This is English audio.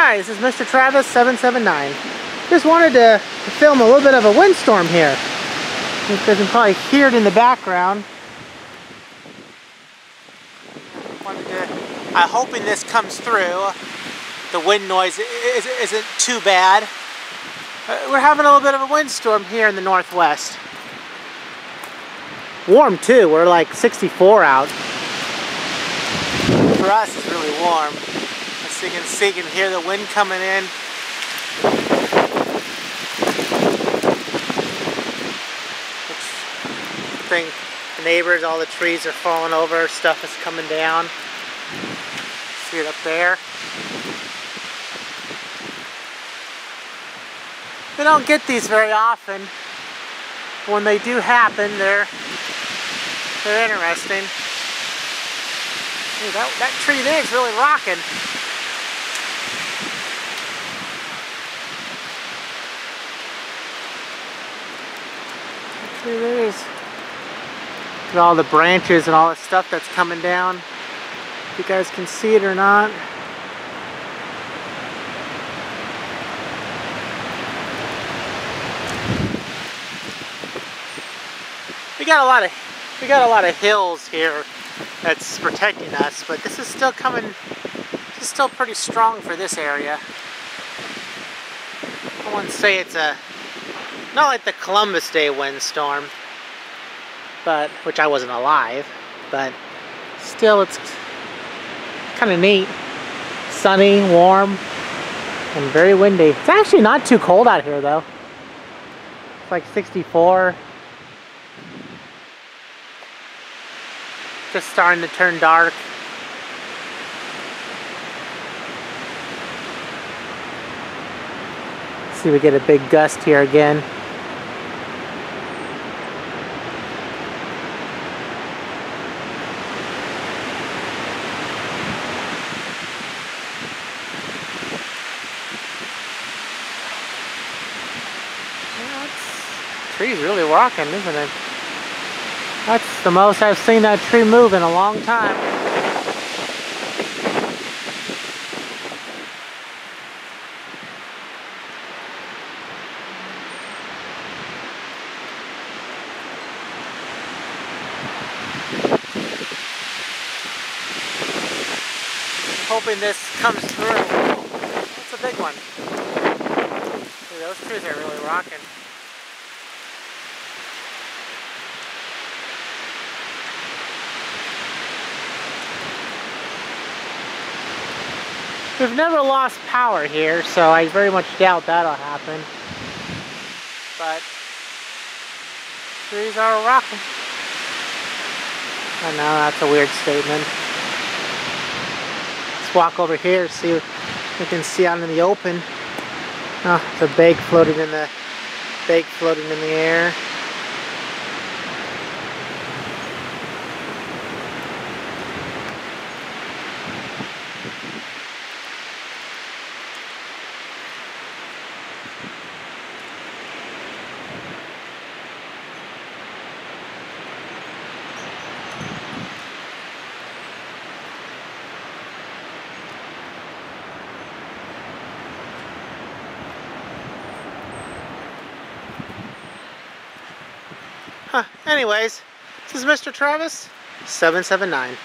Hi, this is Mr. Travis 779. Just wanted to film a little bit of a windstorm here. You can probably hear it in the background. I'm hoping this comes through. The wind noise isn't too bad. We're having a little bit of a windstorm here in the northwest. Warm too, we're like 64 out. For us it's really warm. As you can see, you can hear the wind coming in. I think the neighbors, all the trees are falling over, stuff is coming down. See it up there? We don't get these very often. When they do happen, they're interesting. Ooh, that tree there is really rocking. That tree there is. Look at all the branches and all the stuff that's coming down. If you guys can see it or not. We got a lot of hills here that's protecting us, but this is still coming. This is still pretty strong for this area. I wouldn't say it's not like the Columbus Day windstorm, but which I wasn't alive, but still it's kind of neat. Sunny, warm, and very windy. It's actually not too cold out here though. It's like 64. Just starting to turn dark. Let's see if we get a big gust here again. The tree's really rocking, isn't it? That's the most I've seen that tree move in a long time. I'm hoping this comes through. Oh, that's a big one. Dude, those trees are really rocking. We've never lost power here, so I very much doubt that'll happen. But trees are rocking. I know that's a weird statement. Let's walk over here, see what we can see out in the open. Oh, the bag floating in the air. Anyways, this is Mr. Travis 779.